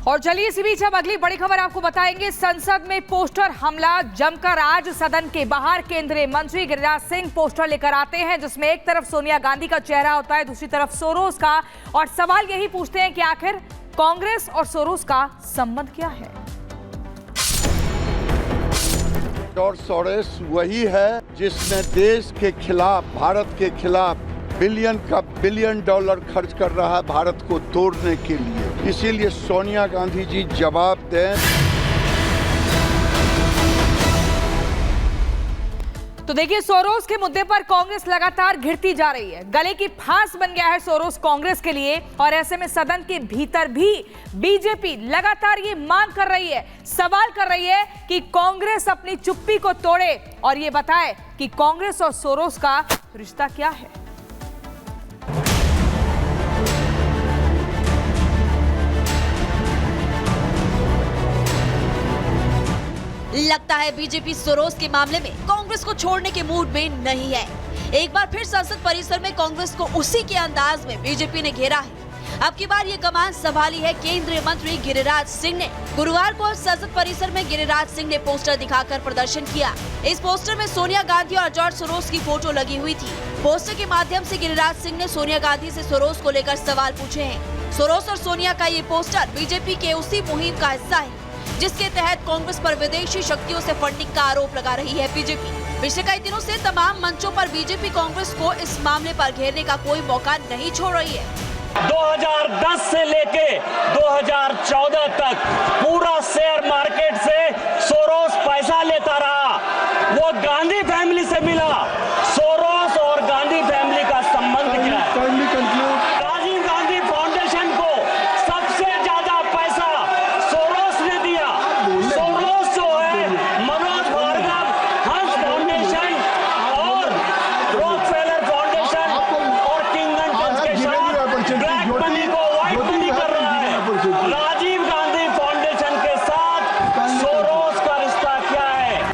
और चलिए इसी बीच अब अगली बड़ी खबर आपको बताएंगे। संसद में पोस्टर हमला जमकर आज सदन के बाहर केंद्रीय मंत्री गिरिराज सिंह पोस्टर लेकर आते हैं, जिसमें एक तरफ सोनिया गांधी का चेहरा होता है, दूसरी तरफ सोरोस का। और सवाल यही पूछते हैं कि आखिर कांग्रेस और सोरोस का संबंध क्या है। और सोरोस वही है जिसने देश के खिलाफ, भारत के खिलाफ बिलियन डॉलर खर्च कर रहा है भारत को तोड़ने के लिए। इसीलिए सोनिया गांधी जी जवाब दें। तो देखिए, सोरोस के मुद्दे पर कांग्रेस लगातार घिरती जा रही है। गले की फांस बन गया है सोरोस कांग्रेस के लिए, और ऐसे में सदन के भीतर भी बीजेपी लगातार ये मांग कर रही है, सवाल कर रही है कि कांग्रेस अपनी चुप्पी को तोड़े और ये बताए कि कांग्रेस और सोरोस का रिश्ता क्या है। लगता है बीजेपी सोरोस के मामले में कांग्रेस को छोड़ने के मूड में नहीं है। एक बार फिर संसद परिसर में कांग्रेस को उसी के अंदाज में बीजेपी ने घेरा है। अब की बार ये कमान संभाली है केंद्रीय मंत्री गिरिराज सिंह ने। गुरुवार को संसद परिसर में गिरिराज सिंह ने पोस्टर दिखाकर प्रदर्शन किया। इस पोस्टर में सोनिया गांधी और जॉर्ज सोरोस की फोटो लगी हुई थी। पोस्टर के माध्यम से गिरिराज सिंह ने सोनिया गांधी से सोरोस को लेकर सवाल पूछे हैं। सोरोस और सोनिया का ये पोस्टर बीजेपी के उसी मुहिम का हिस्सा है जिसके तहत कांग्रेस पर विदेशी शक्तियों से फंडिंग का आरोप लगा रही है बीजेपी। पिछले कई दिनों से तमाम मंचों पर बीजेपी कांग्रेस को इस मामले पर घेरने का कोई मौका नहीं छोड़ रही है। 2010 से लेके 2014 तक पूरा शेयर मार्केट से सोरोस पैसा लेता रहा। वो गांधी फैमिली से मिला। सोरोस और गांधी फैमिली का संबंध क्या है? राजीव गांधी फाउंडेशन को सबसे ज्यादा पैसा सोरोस ने दिया। सोरोस जो है मनोज भार्गव, हंस फाउंडेशन और रॉकफेलर फाउंडेशन और किंगन फंड्स के साथ ब्लैक मनी को व्हाइट मनी कर रहा है। राजीव गांधी फाउंडेशन के साथ सोरोस का रिश्ता क्या है?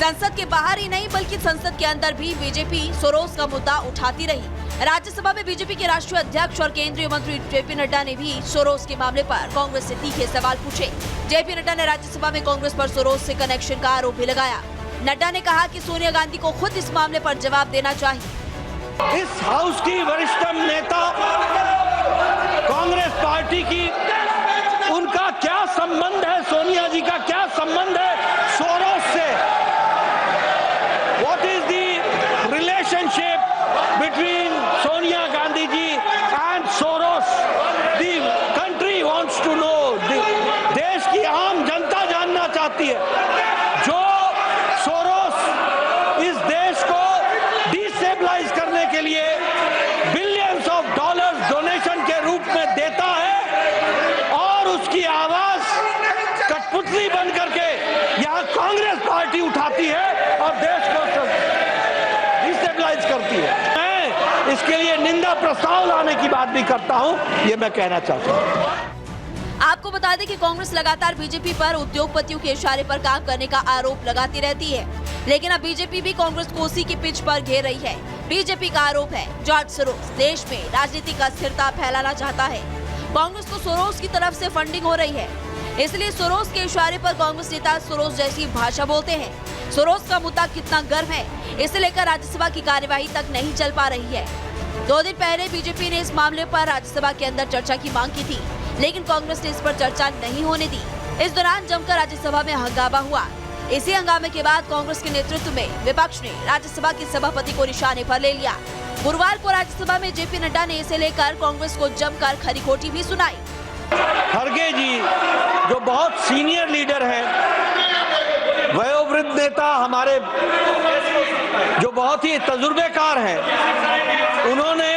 संसद के बाहर ही नहीं बल्कि संसद के अंदर भी बीजेपी सोरोस का मुद्दा उठाती रही। राज्यसभा में बीजेपी के राष्ट्रीय अध्यक्ष और केंद्रीय मंत्री जेपी नड्डा ने भी सोरोस के मामले पर कांग्रेस से तीखे सवाल पूछे। जेपी नड्डा ने राज्यसभा में कांग्रेस पर सोरोस से कनेक्शन का आरोप भी लगाया। नड्डा ने कहा कि सोनिया गांधी को खुद इस मामले पर जवाब देना चाहिए। इस हाउस की वरिष्ठतम नेता कांग्रेस पार्टी की, उनका क्या संबंध है, सोनिया जी का क्या संबंध है सोरोस से? What is the relationship between Sonia Gandhi ji and Soros? The country wants to know. देश की आम जनता जानना चाहती है। जो सोरोस इस देश को डिस्टेबलाइज करने के लिए बिलियंस ऑफ डॉलर्स डोनेशन के रूप में देता है और उसकी आवाज कठपुतली बन करके यहाँ कांग्रेस पार्टी उठाती है और देश को डिस्टेबलाइज करती है। मैं इसके लिए निंदा प्रस्ताव लाने की बात भी करता हूँ, ये मैं कहना चाहता हूँ। आपको बता दें कि कांग्रेस लगातार बीजेपी पर उद्योगपतियों के इशारे पर काम करने का आरोप लगाती रहती है, लेकिन अब बीजेपी भी कांग्रेस को उसी की पिच पर घेर रही है। बीजेपी का आरोप है जॉर्ज सोरोस देश में राजनीतिक अस्थिरता फैलाना चाहता है। कांग्रेस को सोरोस की तरफ से फंडिंग हो रही है, इसलिए सोरोस के इशारे पर कांग्रेस नेता सोरोस जैसी भाषा बोलते हैं। सोरोस का मुद्दा कितना गर्म है, इसे लेकर राज्यसभा की कार्यवाही तक नहीं चल पा रही है। 2 दिन पहले बीजेपी ने इस मामले पर राज्यसभा के अंदर चर्चा की मांग की थी, लेकिन कांग्रेस ने इस पर चर्चा नहीं होने दी। इस दौरान जमकर राज्यसभा में हंगामा हुआ। इसी हंगामे के बाद कांग्रेस के नेतृत्व में विपक्ष ने राज्यसभा के सभापति को निशाने पर ले लिया। गुरुवार को राज्यसभा में जेपी नड्डा ने इसे लेकर कांग्रेस को जमकर खरी खोटी भी सुनाई। खड़गे जी जो बहुत सीनियर लीडर हैं, वयोवृद्ध नेता हमारे जो बहुत ही तजुर्बेकार हैं, उन्होंने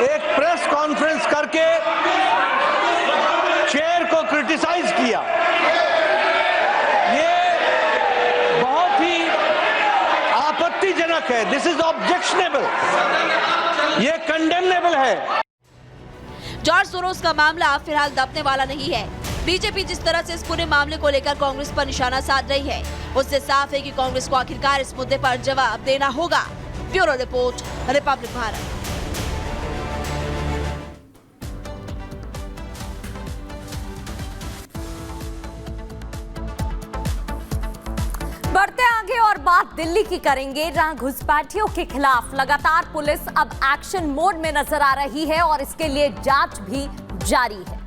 एक प्रेस कॉन्फ्रेंस करके चेयर को क्रिटिसाइज किया। ये बहुत ही आपत्तिजनक है। दिस इज ऑब्जेक्शनेबल, ये कंडेमनेबल है। जॉर्ज सोरोस का मामला फिलहाल दबने वाला नहीं है। बीजेपी जिस तरह से इस पूरे मामले को लेकर कांग्रेस पर निशाना साध रही है, उससे साफ है कि कांग्रेस को आखिरकार इस मुद्दे पर जवाब देना होगा। Bureau report, Republic Bharat. बढ़ते आगे और बात दिल्ली की करेंगे, जहां घुसपैठियों के खिलाफ लगातार पुलिस अब एक्शन मोड में नजर आ रही है और इसके लिए जांच भी जारी है।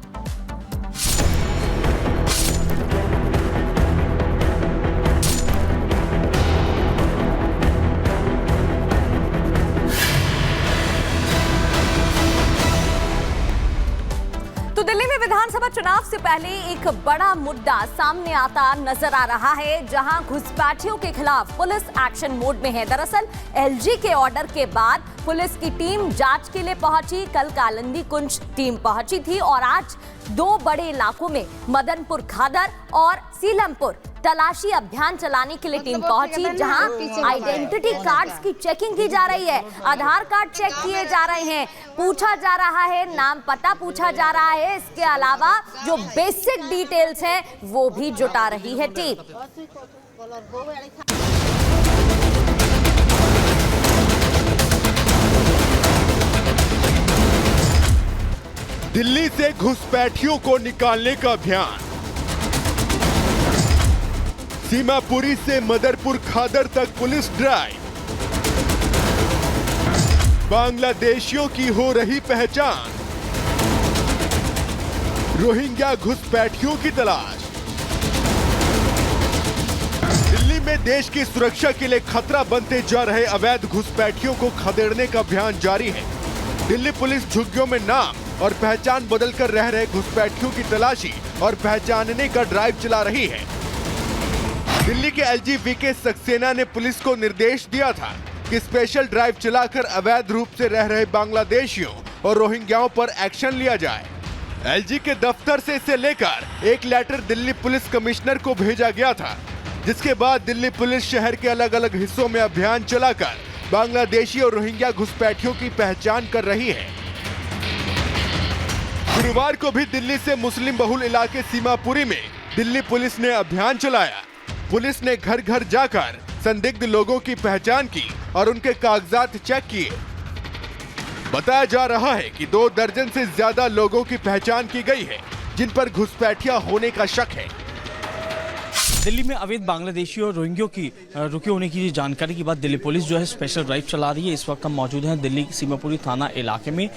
तो दिल्ली में विधानसभा चुनाव से पहले एक बड़ा मुद्दा सामने आता नजर आ रहा है, जहां घुसपैठियों के खिलाफ पुलिस एक्शन मोड में है। दरअसल एलजी के ऑर्डर के बाद पुलिस की टीम जांच के लिए पहुंची। कल कालिंदी कुंज टीम पहुंची थी और आज दो बड़े इलाकों में मदनपुर खादर और सीलमपुर तलाशी अभियान चलाने के लिए टीम पहुंची, जहां आइडेंटिटी कार्ड्स की चेकिंग की जा रही है, आधार कार्ड चेक किए जा रहे हैं, पूछा जा रहा है, नाम पता पूछा जा रहा है। इसके अलावा जो बेसिक डिटेल्स हैं वो भी जुटा रही है टीम। दिल्ली से घुसपैठियों को निकालने का अभियान। सीमापुरी से मदरपुर खादर तक पुलिस ड्राइव। बांग्लादेशियों की हो रही पहचान। रोहिंग्या घुसपैठियों की तलाश। दिल्ली में देश की सुरक्षा के लिए खतरा बनते जा रहे अवैध घुसपैठियों को खदेड़ने का अभियान जारी है। दिल्ली पुलिस झुग्गियों में नाम और पहचान बदलकर रह रहे घुसपैठियों की तलाशी और पहचानने का ड्राइव चला रही है। दिल्ली के एलजी वीके सक्सेना ने पुलिस को निर्देश दिया था कि स्पेशल ड्राइव चलाकर अवैध रूप से रह रहे बांग्लादेशियों और रोहिंग्याओं पर एक्शन लिया जाए। एलजी के दफ्तर से इसे लेकर एक लेटर दिल्ली पुलिस कमिश्नर को भेजा गया था, जिसके बाद दिल्ली पुलिस शहर के अलग अलग हिस्सों में अभियान चलाकर बांग्लादेशी और रोहिंग्या घुसपैठियों की पहचान कर रही है। गुरुवार को भी दिल्ली से मुस्लिम बहुल इलाके सीमापुरी में दिल्ली पुलिस ने अभियान चलाया। पुलिस ने घर घर जाकर संदिग्ध लोगों की पहचान की और उनके कागजात चेक किए। बताया जा रहा है कि 2 दर्जन से ज्यादा लोगों की पहचान की गई है, जिन पर घुसपैठिया होने का शक है। दिल्ली में अवैध बांग्लादेशी और रोहिंग्यों की रुके होने की जानकारी के बाद दिल्ली पुलिस जो है स्पेशल ड्राइव चला रही है। इस वक्त हम मौजूद हैं दिल्ली सीमापुरी थाना इलाके में।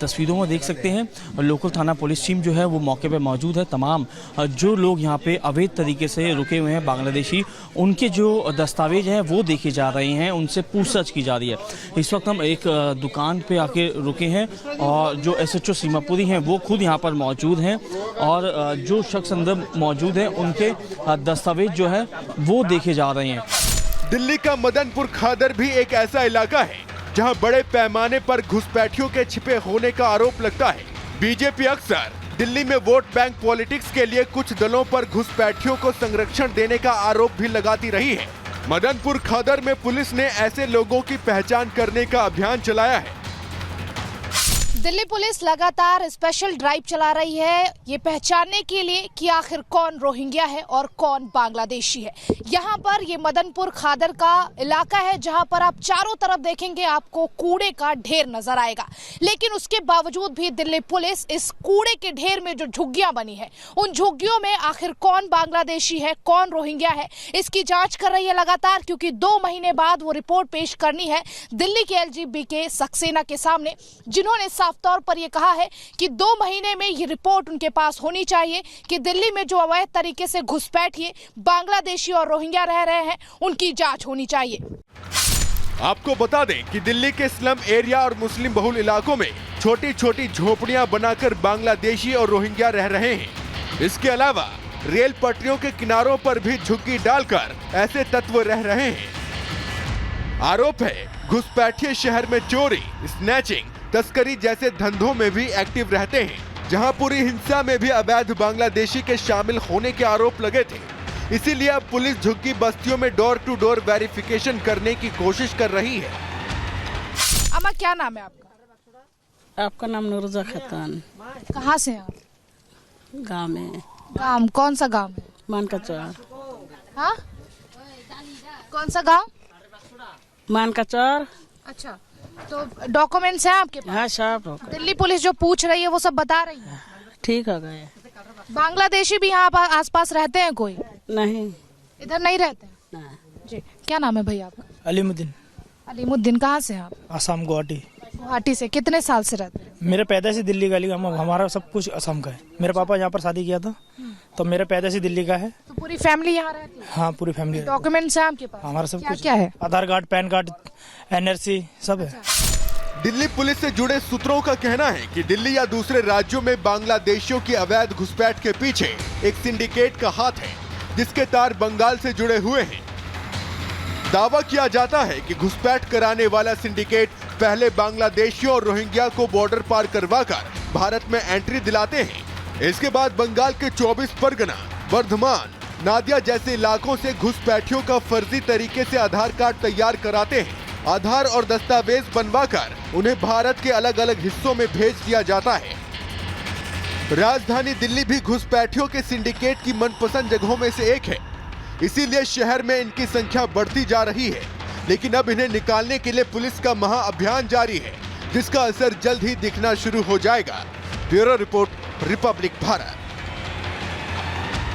तस्वीरों में देख सकते हैं लोकल थाना पुलिस टीम जो है वो मौके पे मौजूद है। तमाम जो लोग यहाँ पे अवैध तरीके से रुके हुए हैं बांग्लादेशी, उनके जो दस्तावेज हैं वो देखे जा रहे हैं, उनसे पूछताछ की जा रही है। इस वक्त हम एक दुकान पे आके रुके हैं और जो SHO सीमापुरी हैं वो खुद यहाँ पर मौजूद हैं और जो शख्स अंदर मौजूद हैं उनके दस्तावेज जो है वो देखे जा रहे हैं। दिल्ली का मदनपुर खादर भी एक ऐसा इलाका है जहां बड़े पैमाने पर घुसपैठियों के छिपे होने का आरोप लगता है। बीजेपी अक्सर दिल्ली में वोट बैंक पॉलिटिक्स के लिए कुछ दलों पर घुसपैठियों को संरक्षण देने का आरोप भी लगाती रही है। मदनपुर खादर में पुलिस ने ऐसे लोगों की पहचान करने का अभियान चलाया है। दिल्ली पुलिस लगातार स्पेशल ड्राइव चला रही है ये पहचानने के लिए कि आखिर कौन रोहिंग्या है और कौन बांग्लादेशी है। यहाँ पर ये मदनपुर खादर का इलाका है, जहाँ पर आप चारों तरफ देखेंगे आपको कूड़े का ढेर नजर आएगा, लेकिन उसके बावजूद भी दिल्ली पुलिस इस कूड़े के ढेर में जो झुग्गियां बनी है, उन झुग्गियों में आखिर कौन बांग्लादेशी है कौन रोहिंग्या है, इसकी जांच कर रही है लगातार, क्योंकि 2 महीने बाद वो रिपोर्ट पेश करनी है दिल्ली के एलजी वीके सक्सेना के सामने, जिन्होंने साफ तौर पर यह कहा है कि 2 महीने में ये रिपोर्ट उनके पास होनी चाहिए कि दिल्ली में जो अवैध तरीके से घुसपैठिए बांग्लादेशी और रोहिंग्या रह रहे हैं उनकी जांच होनी चाहिए। आपको बता दें कि दिल्ली के स्लम एरिया और मुस्लिम बहुल इलाकों में छोटी छोटी झोपड़ियां बनाकर बांग्लादेशी और रोहिंग्या रह रहे हैं। इसके अलावा रेल पटरियों के किनारों पर भी झुग्गी डालकर ऐसे तत्व रह रहे हैं। आरोप है घुसपैठिए शहर में चोरी, स्नैचिंग, तस्करी जैसे धंधों में भी एक्टिव रहते हैं, जहां पूरी हिंसा में भी अवैध बांग्लादेशी के शामिल होने के आरोप लगे थे। इसीलिए अब पुलिस झुग्गी बस्तियों में डोर टू डोर वेरिफिकेशन करने की कोशिश कर रही है। अम्मा क्या नाम है आपका? आपका नाम नूरजा खातून। कहाँ से हैं आप? गाँव में। गाँव कौन सा गाँव है? मानकाचौर। हाँ, कौन सा गाँव? मानकाचौर। अच्छा, तो डॉक्यूमेंट्स हैं आपके पास? हाँ, सब। दिल्ली पुलिस जो पूछ रही है वो सब बता रही है? ठीक हो गए। बांग्लादेशी भी यहाँ आसपास रहते हैं कोई? नहीं, इधर नहीं रहते हैं। ना। जी, क्या नाम है भैया आपका? अलीमुद्दीन, अलीमुद्दीन, कहाँ से हैं आप? आसाम गुवाहाटी। गुवाहाटी से। कितने साल से रहते हैं? मेरे पैदाइशी दिल्ली का, हमारा सब कुछ असम का है। मेरे पापा यहाँ पर शादी किया था, तो मेरा पैदाइशी दिल्ली का है। तो पूरी फैमिली यहाँ रहती है? हाँ, पूरी फैमिली। डॉक्यूमेंट्स हैं आपके पास? हमारा सब क्या कुछ क्या है? आधार कार्ड, पैन कार्ड, NRC सब है। दिल्ली पुलिस से जुड़े सूत्रों का कहना है कि दिल्ली या दूसरे राज्यों में बांग्लादेशियों की अवैध घुसपैठ के पीछे एक सिंडिकेट का हाथ है, जिसके तार बंगाल से जुड़े हुए हैं। दावा किया जाता है कि घुसपैठ कराने वाला सिंडिकेट पहले बांग्लादेशियों और रोहिंग्या को बॉर्डर पार करवाकर भारत में एंट्री दिलाते हैं। इसके बाद बंगाल के 24 परगना, बर्धमान, नादिया जैसे इलाकों से घुसपैठियों का फर्जी तरीके से आधार कार्ड तैयार कराते हैं। आधार और दस्तावेज बनवाकर उन्हें भारत के अलग अलग हिस्सों में भेज दिया जाता है। राजधानी दिल्ली भी घुसपैठियों के सिंडिकेट की मनपसंद जगहों में से एक है, इसीलिए शहर में इनकी संख्या बढ़ती जा रही है। लेकिन अब इन्हें निकालने के लिए पुलिस का महाअभियान जारी है, जिसका असर जल्द ही दिखना शुरू हो जाएगा। Bureau report, Republic Bharat.